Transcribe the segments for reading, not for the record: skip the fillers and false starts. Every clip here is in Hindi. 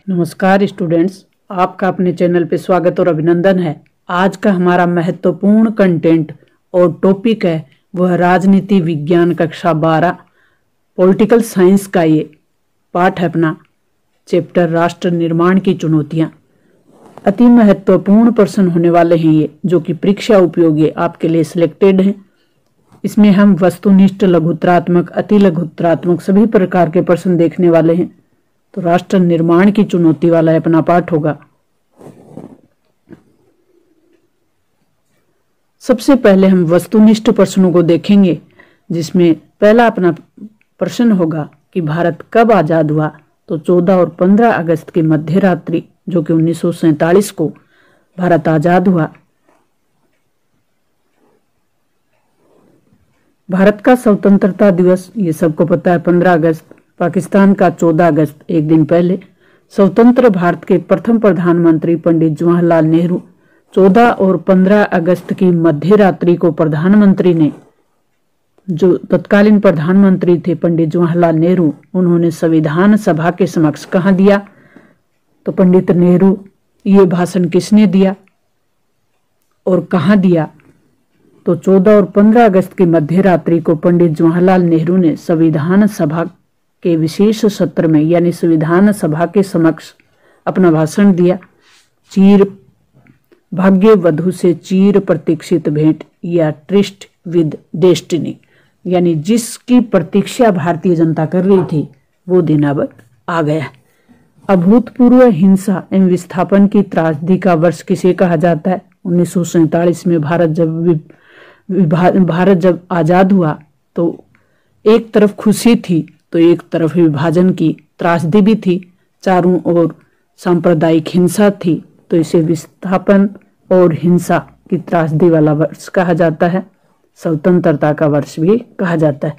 नमस्कार स्टूडेंट्स, आपका अपने चैनल पे स्वागत और अभिनंदन है। आज का हमारा महत्वपूर्ण कंटेंट और टॉपिक है वह राजनीति विज्ञान कक्षा 12 पॉलिटिकल साइंस का ये पाठ है अपना चैप्टर राष्ट्र निर्माण की चुनौतियां। अति महत्वपूर्ण प्रश्न होने वाले हैं ये, जो कि परीक्षा उपयोगी आपके लिए सिलेक्टेड हैं। इसमें हम वस्तुनिष्ठ, लघुत्तरात्मक, अति लघुत्तरात्मक सभी प्रकार के प्रश्न देखने वाले हैं। तो राष्ट्र निर्माण की चुनौती वाला अपना पाठ होगा। सबसे पहले हम वस्तुनिष्ठ प्रश्नों को देखेंगे, जिसमें पहला अपना प्रश्न होगा कि भारत कब आजाद हुआ। तो 14 और 15 अगस्त की मध्य रात्रि, जो कि 1947 को भारत आजाद हुआ। भारत का स्वतंत्रता दिवस ये सबको पता है 15 अगस्त। पाकिस्तान का 14 अगस्त, एक दिन पहले। स्वतंत्र भारत के प्रथम प्रधानमंत्री पंडित जवाहरलाल नेहरू 14 और 15 अगस्त की मध्य रात्रि को प्रधानमंत्री ने, जो तत्कालीन प्रधानमंत्री थे पंडित जवाहरलाल नेहरू, उन्होंने संविधान सभा के समक्ष कहाँ दिया। तो पंडित नेहरू, ये भाषण किसने दिया और कहाँ दिया। तो 14 और 15 अगस्त की मध्य रात्रि को पंडित जवाहरलाल नेहरू ने संविधान सभा के विशेष सत्र में, यानी संविधान सभा के समक्ष अपना भाषण दिया। चीर भाग्य वधु से चीर प्रतीक्षित भेंट या ट्रिस्ट विद डेस्टिनी, यानी जिसकी प्रतीक्षा भारतीय जनता कर रही थी वो दिन अब आ गया। अभूतपूर्व हिंसा एवं विस्थापन की त्रासदी का वर्ष किसे कहा जाता है। 1947 में भारत जब आजाद हुआ तो एक तरफ खुशी थी तो एक तरफ विभाजन की त्रासदी भी थी, चारों ओर सांप्रदायिक हिंसा थी। तो इसे विस्थापन और हिंसा की त्रासदी वाला वर्ष कहा जाता है। स्वतंत्रता का वर्ष भी कहा जाता है।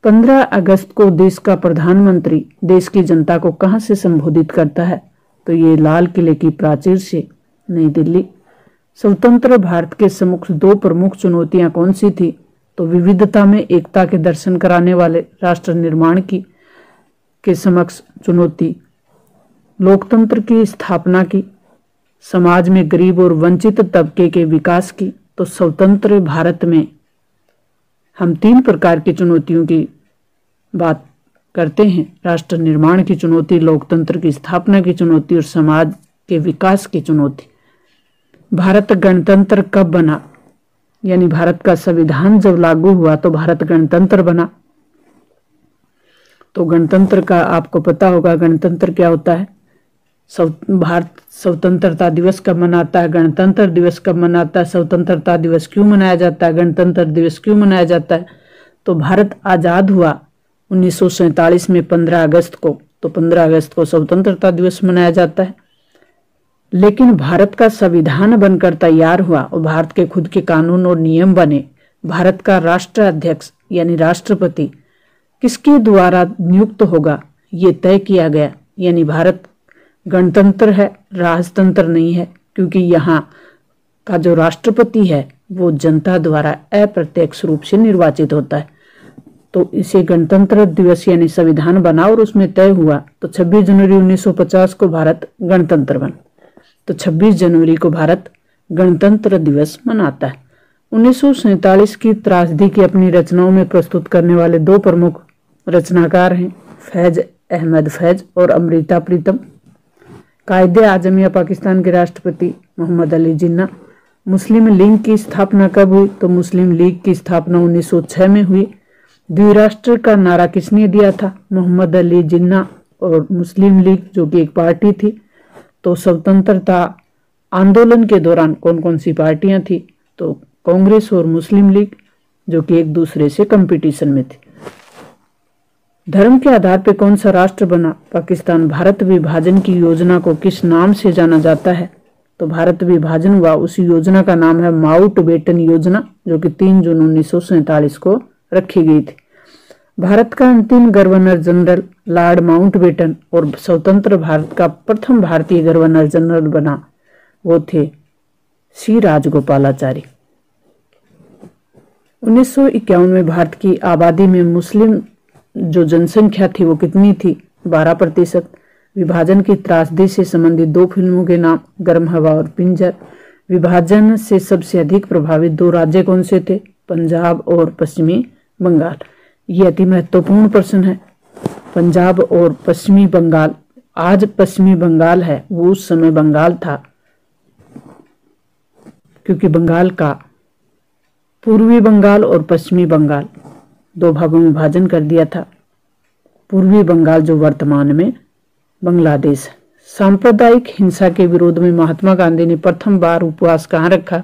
15 अगस्त को देश का प्रधानमंत्री देश की जनता को कहाँ से संबोधित करता है। तो ये लाल किले की प्राचीर से, नई दिल्ली। स्वतंत्र भारत के सम्मुख दो प्रमुख चुनौतियां कौन सी थी। तो विविधता में एकता के दर्शन कराने वाले राष्ट्र निर्माण की के समक्ष चुनौती, लोकतंत्र की स्थापना की, समाज में गरीब और वंचित तबके के विकास की। तो स्वतंत्र भारत में हम 3 प्रकार की चुनौतियों की बात करते हैं। राष्ट्र निर्माण की चुनौती, लोकतंत्र की स्थापना की चुनौती और समाज के विकास की चुनौती। भारत गणतंत्र कब बना, यानी भारत का संविधान जब लागू हुआ तो भारत गणतंत्र बना। तो गणतंत्र का आपको पता होगा, गणतंत्र क्या होता है। भारत स्वतंत्रता दिवस कब मनाता है, गणतंत्र दिवस कब मनाता है, स्वतंत्रता दिवस क्यों मनाया जाता है, गणतंत्र दिवस क्यों मनाया जाता है। तो भारत आजाद हुआ 1947 में 15 अगस्त को, तो 15 अगस्त को स्वतंत्रता दिवस मनाया जाता है। लेकिन भारत का संविधान बनकर तैयार हुआ और भारत के खुद के कानून और नियम बने। भारत का राष्ट्राध्यक्ष यानी राष्ट्रपति किसके द्वारा नियुक्त होगा ये तय किया गया। यानी भारत गणतंत्र है, राजतंत्र नहीं है, क्योंकि यहाँ का जो राष्ट्रपति है वो जनता द्वारा अप्रत्यक्ष रूप से निर्वाचित होता है। तो इसे गणतंत्र दिवस यानी संविधान बना और उसमें तय हुआ। तो 26 जनवरी 1950 को भारत गणतंत्र बना। तो 26 जनवरी को भारत गणतंत्र दिवस मनाता है। 1947 की त्रासदी की अपनी रचनाओं में प्रस्तुत करने वाले 2 प्रमुख रचनाकार हैं, फैज अहमद फैज और अमृता प्रीतम। कायदे आजम या पाकिस्तान के राष्ट्रपति मोहम्मद अली जिन्ना। मुस्लिम लीग की स्थापना कब हुई। तो मुस्लिम लीग की स्थापना 1906 में हुई। द्विराष्ट्र का नारा किसने दिया था। मोहम्मद अली जिन्ना। और मुस्लिम लीग जो कि एक पार्टी थी। तो स्वतंत्रता आंदोलन के दौरान कौन कौन सी पार्टियां थी। तो कांग्रेस और मुस्लिम लीग, जो कि एक दूसरे से कंपटीशन में थी। धर्म के आधार पर कौन सा राष्ट्र बना पाकिस्तान। भारत विभाजन की योजना को किस नाम से जाना जाता है। तो भारत विभाजन हुआ, उसी योजना का नाम है माउंटबेटन योजना, जो कि 3 जून 1947 को रखी गई थी। भारत का अंतिम गवर्नर जनरल लॉर्ड माउंटबेटन और स्वतंत्र भारत का प्रथम भारतीय गवर्नर जनरल बना वो थे सी राजगोपालाचारी। 1951 में भारत की आबादी में मुस्लिम जो जनसंख्या थी वो कितनी थी, 12%। विभाजन की त्रासदी से संबंधित 2 फिल्मों के नाम गर्म हवा और पिंजर। विभाजन से सबसे अधिक प्रभावित 2 राज्य कौन से थे? पंजाब और पश्चिमी बंगाल। ये अति महत्वपूर्ण प्रश्न है। पंजाब और पश्चिमी बंगाल, आज पश्चिमी बंगाल है, वो उस समय बंगाल था, क्योंकि बंगाल का पूर्वी बंगाल और पश्चिमी बंगाल 2 भागों में विभाजन कर दिया था। पूर्वी बंगाल जो वर्तमान में बांग्लादेश है। सांप्रदायिक हिंसा के विरोध में महात्मा गांधी ने प्रथम बार उपवास कहाँ रखा?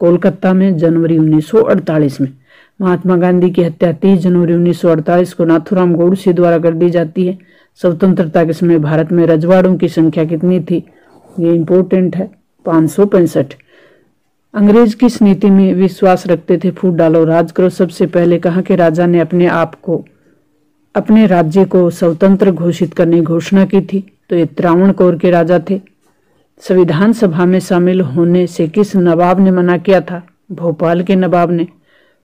कोलकाता में, जनवरी 1948 में। महात्मा गांधी की हत्या 30 जनवरी 1948 को नाथूराम गोडसे द्वारा कर दी जाती है। स्वतंत्रता के समय भारत में रजवाड़ों की संख्या कितनी थी? ये इंपॉर्टेंट है, 565। अंग्रेज किस नीति में विश्वास रखते थे? फूट डालो राज करो। सबसे पहले कहाँ के राजा ने अपने राज्य को स्वतंत्र घोषित करने की घोषणा की थी? तो ये त्रावणकोर के राजा थे। संविधान सभा में शामिल होने से किस नवाब ने मना किया था? भोपाल के नवाब ने।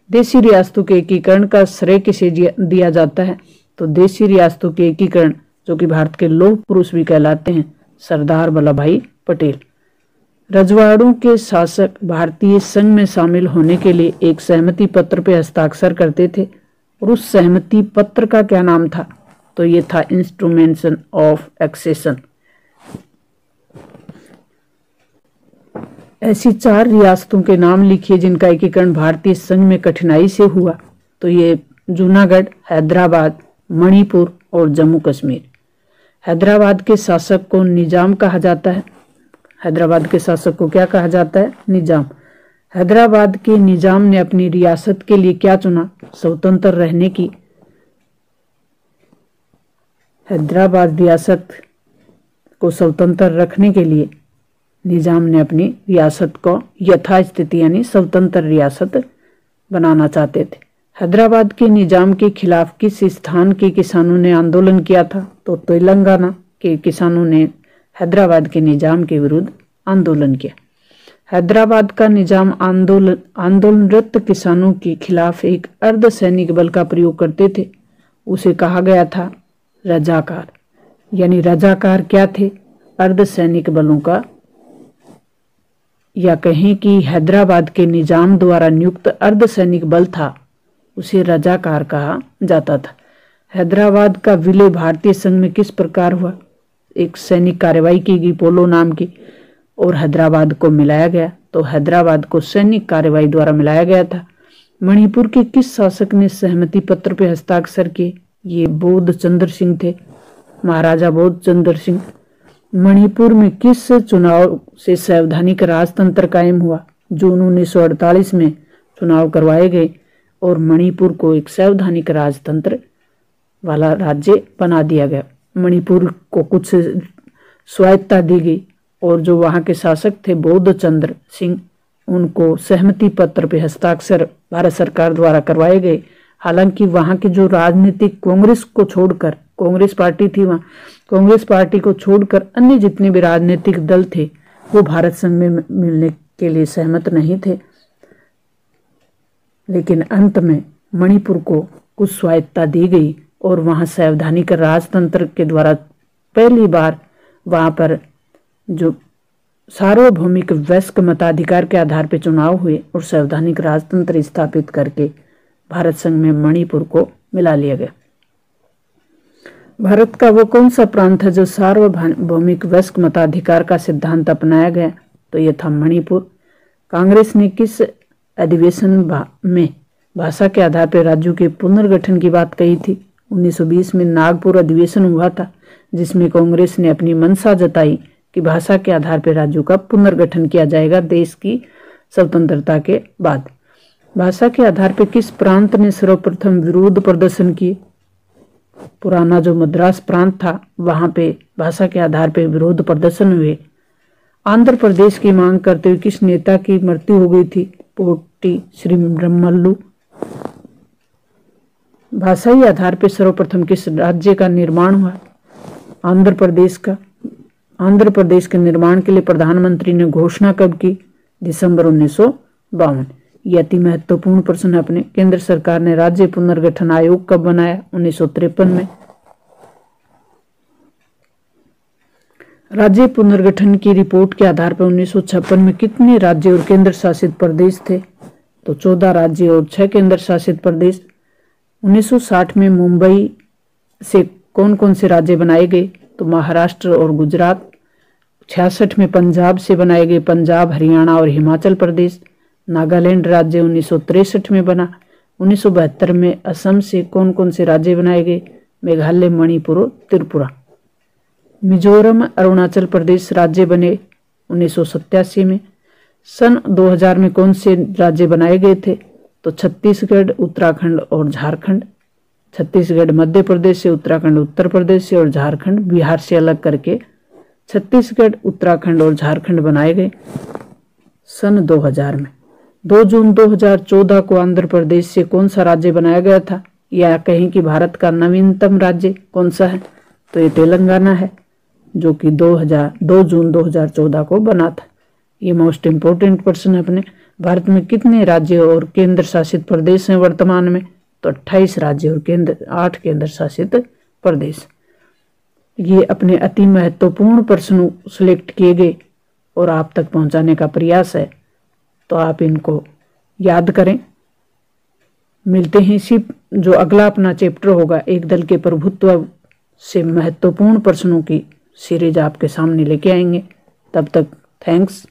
देशी रियासतों के एकीकरण का श्रेय किसे दिया जाता है? तो देशी रियासतों के एकीकरण, जो कि भारत के लौह पुरुष भी कहलाते हैं, सरदार वल्लभ भाई पटेल। रजवाड़ों के शासक भारतीय संघ में शामिल होने के लिए एक सहमति पत्र पर हस्ताक्षर करते थे, और उस सहमति पत्र का क्या नाम था? तो ये था इंस्ट्रूमेंशन ऑफ एक्सेशन। ऐसी 4 रियासतों के नाम लिखिए जिनका एकीकरण भारतीय संघ में कठिनाई से हुआ। तो ये जूनागढ़, हैदराबाद, मणिपुर और जम्मू कश्मीर। हैदराबाद के शासक को निजाम कहा जाता है। हैदराबाद के शासक को क्या कहा जाता है? निजाम। हैदराबाद के निजाम ने अपनी रियासत के लिए क्या चुना? स्वतंत्र रहने की। हैदराबाद रियासत को स्वतंत्र रखने के लिए निजाम ने अपनी रियासत को यथास्थिति यानी स्वतंत्र रियासत बनाना चाहते थे। हैदराबाद के निजाम के खिलाफ किस स्थान के किसानों ने आंदोलन किया था? तो तेलंगाना के किसानों ने हैदराबाद के निजाम के विरुद्ध आंदोलन किया। हैदराबाद का निजाम आंदोलनरत किसानों के खिलाफ एक अर्धसैनिक बल का प्रयोग करते थे। उसे कहा गया था रजाकार। यानी रजाकार क्या थे? अर्धसैनिक बलों का, या कहें कि हैदराबाद के निजाम द्वारा नियुक्त अर्धसैनिक बल था, उसे रजाकार कहा जाता था। हैदराबाद का विलय भारतीय संघ में किस प्रकार हुआ? एक सैनिक कार्रवाई की गई पोलो नाम की, और हैदराबाद को मिलाया गया। तो हैदराबाद को सैनिक कार्रवाई द्वारा मिलाया गया था। मणिपुर के किस शासक ने सहमति पत्र पर हस्ताक्षर किए? ये बोध चंद्र सिंह थे, महाराजा बोध चंद्र सिंह। मणिपुर में किस चुनाव से संवैधानिक राजतंत्र कायम हुआ? जून 1948 में चुनाव करवाए गए और मणिपुर को एक संवैधानिक राजतंत्र वाला राज्य बना दिया गया। मणिपुर को कुछ स्वायत्तता दी गई, और जो वहां के शासक थे बोध चंद्र सिंह, उनको सहमति पत्र पे हस्ताक्षर भारत सरकार द्वारा करवाए गए। हालांकि वहां के जो राजनीतिक कांग्रेस को छोड़कर, कांग्रेस पार्टी थी वहां, कांग्रेस पार्टी को छोड़कर अन्य जितने भी राजनीतिक दल थे वो भारत संघ में मिलने के लिए सहमत नहीं थे। लेकिन अंत में मणिपुर को कुछ स्वायत्तता दी गई और वहां संवैधानिक राजतंत्र के द्वारा पहली बार वहां पर जो सार्वभौमिक वयस्क मताधिकार के आधार पर चुनाव हुए और संवैधानिक राजतंत्र स्थापित करके भारत संघ में मणिपुर को मिला लिया गया। भारत का वो कौन सा प्रांत है जो सार्वभौमिक वयस्क मताधिकार का सिद्धांत अपनाया गया? तो यह था मणिपुर। कांग्रेस ने किस अधिवेशन में भाषा के आधार पर राज्यों के पुनर्गठन की बात कही थी? 1920 में नागपुर अधिवेशन हुआ था, जिसमें कांग्रेस ने अपनी मंशा जताई कि भाषा के आधार पर राज्यों का पुनर्गठन किया जाएगा देश की स्वतंत्रता के बाद। भाषा के आधार पर किस प्रांत ने सर्वप्रथम विरोध प्रदर्शन किए? पुराना जो मद्रास प्रांत था वहां पे भाषा के आधार पर विरोध प्रदर्शन हुए। आंध्र प्रदेश की मांग करते हुए किस नेता की मृत्यु हो गई थी? पोट्टी श्रीरामुलु। भाषाई आधार पर सर्वप्रथम किस राज्य का निर्माण हुआ? आंध्र प्रदेश का। आंध्र प्रदेश के निर्माण के लिए प्रधानमंत्री ने घोषणा कब की? दिसंबर 1952। ये अति महत्वपूर्ण प्रश्न है अपने। केंद्र सरकार ने राज्य पुनर्गठन आयोग कब बनाया? 1953 में। राज्य पुनर्गठन की रिपोर्ट के आधार पर 1956 में कितने राज्य और केंद्र शासित प्रदेश थे? तो 14 राज्य और 6 केंद्र शासित प्रदेश। 1960 में मुंबई से कौन कौन से राज्य बनाए गए? तो महाराष्ट्र और गुजरात। 66 में पंजाब से बनाए गए पंजाब, हरियाणा और हिमाचल प्रदेश। नागालैंड राज्य 1963 में बना। 1972 में असम से कौन कौन से राज्य बनाए गए? मेघालय, मणिपुर और त्रिपुरा। मिजोरम, अरुणाचल प्रदेश राज्य बने 1987 में। सन 2000 में कौन से राज्य बनाए गए थे? तो छत्तीसगढ़, उत्तराखंड और झारखंड। छत्तीसगढ़ मध्य प्रदेश से, उत्तराखंड उत्तर प्रदेश से और झारखंड बिहार से अलग करके छत्तीसगढ़, उत्तराखंड और झारखंड बनाए गए सन 2000 में। 2 जून 2014 को आंध्र प्रदेश से कौन सा राज्य बनाया गया था? या कहें कि भारत का नवीनतम राज्य कौन सा है? तो ये तेलंगाना है, जो कि 2 जून 2014 को बना था। ये मोस्ट इम्पोर्टेंट प्रश्न है अपने। भारत में कितने राज्य और केंद्र शासित प्रदेश हैं वर्तमान में? तो 28 राज्य और 8 केंद्र शासित प्रदेश। ये अपने अति महत्वपूर्ण प्रश्न सिलेक्ट किए गए और आप तक पहुंचाने का प्रयास है, तो आप इनको याद करें। मिलते हैं इसी जो अगला अपना चैप्टर होगा, एक दल के प्रभुत्व से महत्वपूर्ण प्रश्नों की सीरीज आपके सामने लेके आएंगे। तब तक थैंक्स।